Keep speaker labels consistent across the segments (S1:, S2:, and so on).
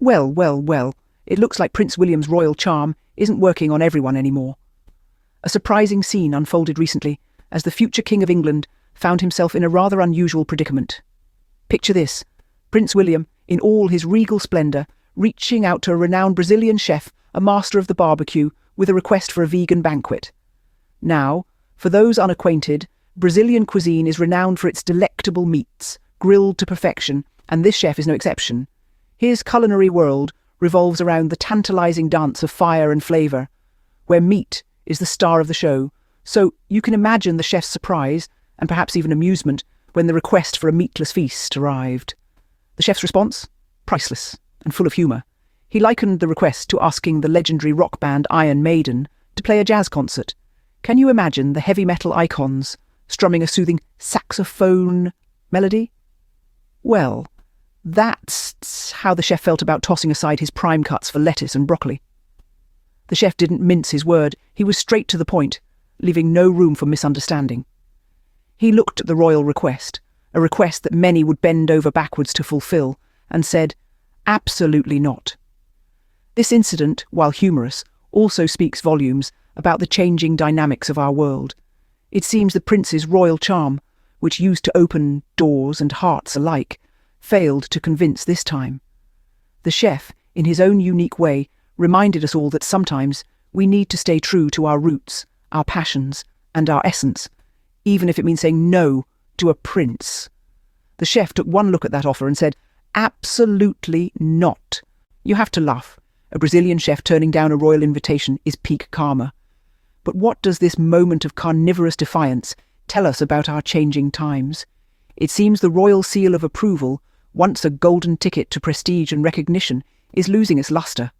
S1: Well, well, well, it looks like Prince William's royal charm isn't working on everyone anymore. A surprising scene unfolded recently as the future King of England found himself in a rather unusual predicament. Picture this: Prince William, in all his regal splendour, reaching out to a renowned Brazilian chef, a master of the barbecue, with a request for a vegan banquet. Now, for those unacquainted, Brazilian cuisine is renowned for its delectable meats, grilled to perfection, and this chef is no exception. His culinary world revolves around the tantalising dance of fire and flavour, where meat is the star of the show, so you can imagine the chef's surprise, and perhaps even amusement, when the request for a meatless feast arrived. The chef's response? Priceless and full of humour. He likened the request to asking the legendary rock band Iron Maiden to play a jazz concert. Can you imagine the heavy metal icons strumming a soothing saxophone melody? Well, that's how the chef felt about tossing aside his prime cuts for lettuce and broccoli. The chef didn't mince his word. He was straight to the point, leaving no room for misunderstanding. He looked at the royal request, a request that many would bend over backwards to fulfill, and said, "Absolutely not." This incident, while humorous, also speaks volumes about the changing dynamics of our world. It seems the prince's royal charm, which used to open doors and hearts alike, failed to convince this time. The chef, in his own unique way, reminded us all that sometimes we need to stay true to our roots, our passions, and our essence, even if it means saying no to a prince. The chef took one look at that offer and said, "Absolutely not." You have to laugh. A Brazilian chef turning down a royal invitation is peak karma. But what does this moment of carnivorous defiance tell us about our changing times? It seems the royal seal of approval, once a golden ticket to prestige and recognition, is losing its lustre.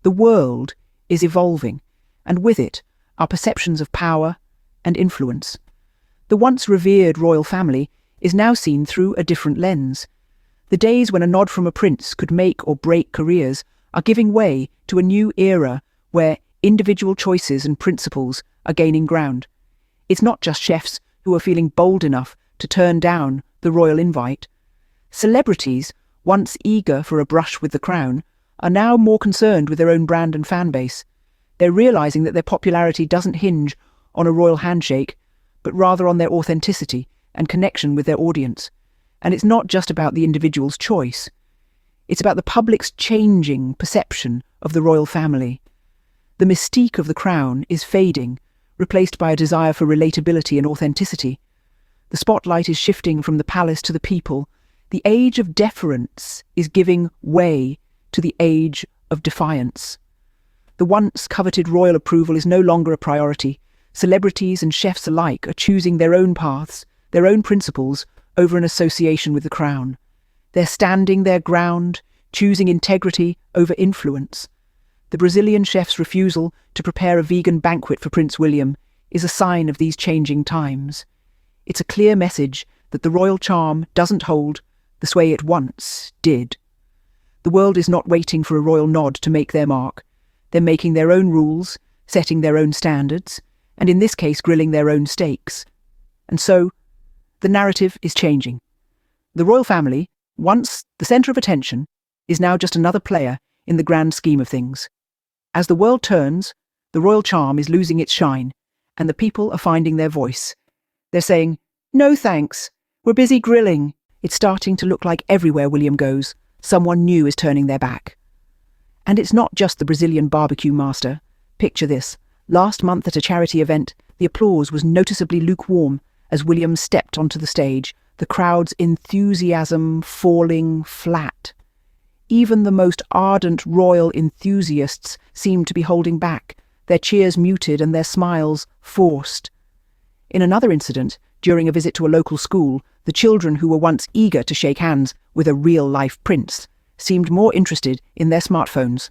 S1: The world is evolving, and with it, our perceptions of power and influence. The once revered royal family is now seen through a different lens. The days when a nod from a prince could make or break careers are giving way to a new era where individual choices and principles are gaining ground. It's not just chefs who are feeling bold enough to turn down the royal invite. Celebrities, once eager for a brush with the crown, are now more concerned with their own brand and fan base. They're realising that their popularity doesn't hinge on a royal handshake, but rather on their authenticity and connection with their audience. And it's not just about the individual's choice. It's about the public's changing perception of the royal family. The mystique of the crown is fading, replaced by a desire for relatability and authenticity. The spotlight is shifting from the palace to the people. The age of deference is giving way to the age of defiance. The once coveted royal approval is no longer a priority. Celebrities and chefs alike are choosing their own paths, their own principles, over an association with the crown. They're standing their ground, choosing integrity over influence. The Brazilian chef's refusal to prepare a vegan banquet for Prince William is a sign of these changing times. It's a clear message that the royal charm doesn't hold the sway it once did. The world is not waiting for a royal nod to make their mark. They're making their own rules, setting their own standards, and in this case grilling their own steaks. And so, the narrative is changing. The royal family, once the centre of attention, is now just another player in the grand scheme of things. As the world turns, the royal charm is losing its shine, and the people are finding their voice. They're saying, "No thanks, we're busy grilling." It's starting to look like everywhere William goes, someone new is turning their back. And it's not just the Brazilian barbecue master. Picture this. Last month at a charity event, the applause was noticeably lukewarm as William stepped onto the stage, the crowd's enthusiasm falling flat. Even the most ardent royal enthusiasts seemed to be holding back, their cheers muted and their smiles forced. In another incident, during a visit to a local school, the children who were once eager to shake hands with a real-life prince seemed more interested in their smartphones.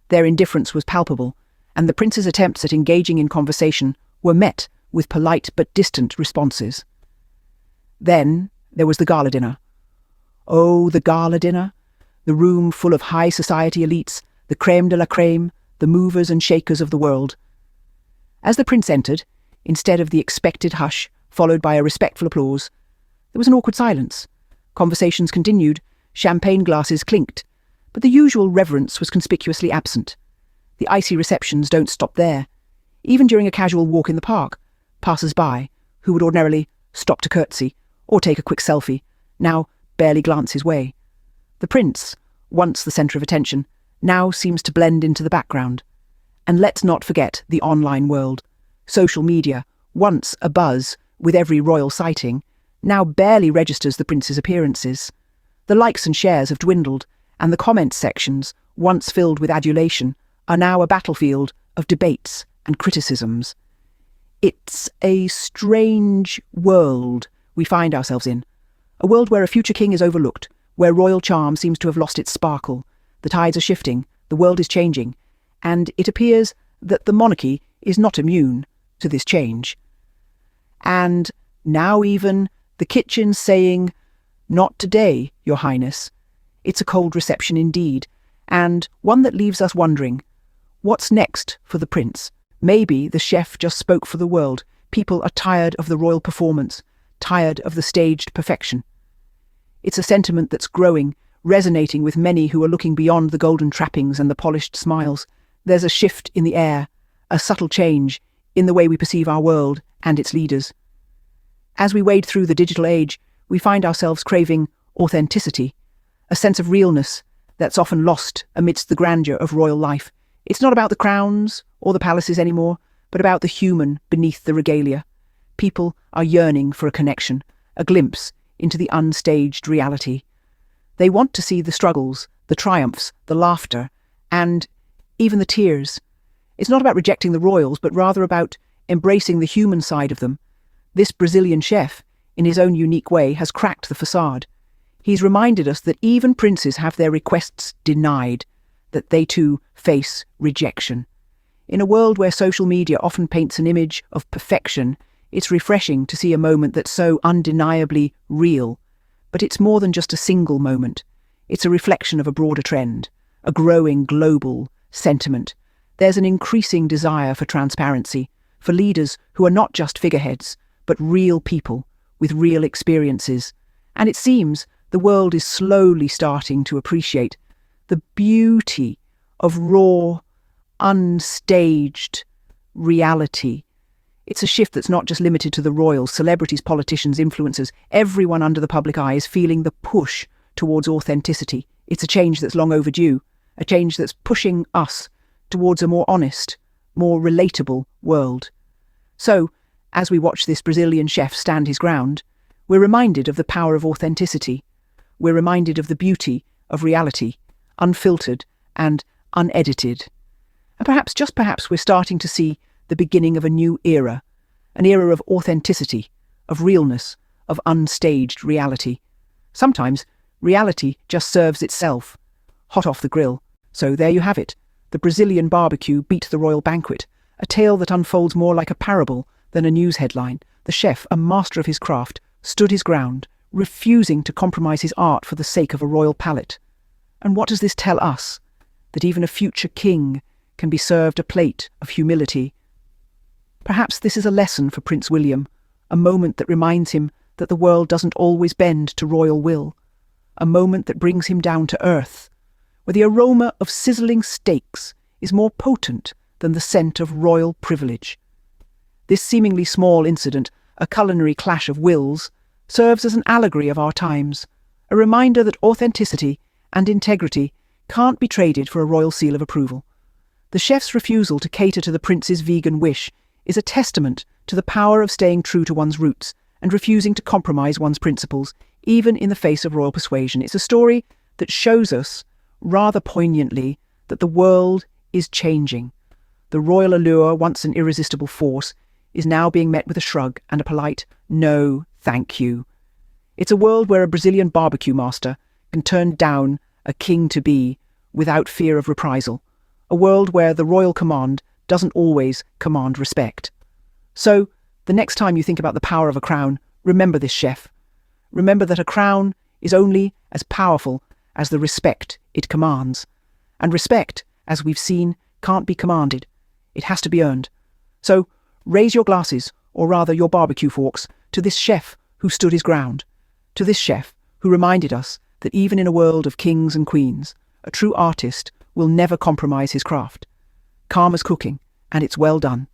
S1: Their indifference was palpable, and the prince's attempts at engaging in conversation were met with polite but distant responses. Then there was the gala dinner. Oh, the gala dinner! The room full of high society elites, the crème de la crème, the movers and shakers of the world. As the prince entered, instead of the expected hush, followed by a respectful applause, there was an awkward silence. Conversations continued, champagne glasses clinked, but But the usual reverence was conspicuously absent. The icy receptions don't stop there. Even during a casual walk in the park, passers-by, who would ordinarily stop to curtsy or take a quick selfie, now barely glance his way. The prince, once the centre of attention, now seems to blend into the background. And let's not forget the online world. Social media, once abuzz with every royal sighting, now barely registers the prince's appearances. The likes and shares have dwindled, and the comment sections, once filled with adulation, are now a battlefield of debates and criticisms. It's a strange world we find ourselves in, a world where a future king is overlooked, where royal charm seems to have lost its sparkle. The tides are shifting, the world is changing, and it appears that the monarchy is not immune to this change. And now even the kitchen's saying, "Not today, Your Highness." It's a cold reception indeed, and one that leaves us wondering, what's next for the prince? Maybe the chef just spoke for the world. People are tired of the royal performance, tired of the staged perfection. It's a sentiment that's growing, resonating with many who are looking beyond the golden trappings and the polished smiles. There's a shift in the air, a subtle change in the way we perceive our world and its leaders. As we wade through the digital age, we find ourselves craving authenticity, a sense of realness that's often lost amidst the grandeur of royal life. It's not about the crowns or the palaces anymore, but about the human beneath the regalia. People are yearning for a connection, a glimpse into the unstaged reality. They want to see the struggles, the triumphs, the laughter, and even the tears. It's not about rejecting the royals, but rather about embracing the human side of them. This Brazilian chef, in his own unique way, has cracked the facade. He's reminded us that even princes have their requests denied, that they too face rejection. In a world where social media often paints an image of perfection, it's refreshing to see a moment that's so undeniably real. But it's more than just a single moment. It's a reflection of a broader trend, a growing global sentiment. There's an increasing desire for transparency, for leaders who are not just figureheads, but real people with real experiences. And it seems the world is slowly starting to appreciate the beauty of raw, unstaged reality. It's a shift that's not just limited to the royals, celebrities, politicians, influencers. Everyone under the public eye is feeling the push towards authenticity. It's a change that's long overdue, a change that's pushing us towards a more honest, more relatable world. So, as we watch this Brazilian chef stand his ground, we're reminded of the power of authenticity. We're reminded of the beauty of reality, unfiltered and unedited. And perhaps, just perhaps, we're starting to see the beginning of a new era, an era of authenticity, of realness, of unstaged reality. Sometimes reality just serves itself, hot off the grill. So there you have it. The Brazilian barbecue beat the royal banquet, a tale that unfolds more like a parable than a news headline. The chef, a master of his craft, stood his ground, refusing to compromise his art for the sake of a royal palate. And what does this tell us? That even a future king can be served a plate of humility. Perhaps this is a lesson for Prince William, a moment that reminds him that the world doesn't always bend to royal will, a moment that brings him down to earth, where the aroma of sizzling steaks is more potent than the scent of royal privilege. This seemingly small incident, a culinary clash of wills, serves as an allegory of our times, a reminder that authenticity and integrity can't be traded for a royal seal of approval. The chef's refusal to cater to the prince's vegan wish is a testament to the power of staying true to one's roots and refusing to compromise one's principles, even in the face of royal persuasion. It's a story that shows us, rather poignantly, that the world is changing. The royal allure, once an irresistible force, is now being met with a shrug and a polite, "No, thank you." It's a world where a Brazilian barbecue master can turn down a king-to-be without fear of reprisal, a world where the royal command doesn't always command respect. So, the next time you think about the power of a crown, remember this, chef. Remember that a crown is only as powerful as the respect it commands. And respect, as we've seen, can't be commanded. It has to be earned. So, raise your glasses, or rather your barbecue forks, to this chef who stood his ground, to this chef who reminded us that even in a world of kings and queens, A true artist will never compromise his craft. Calm as cooking, and it's well done.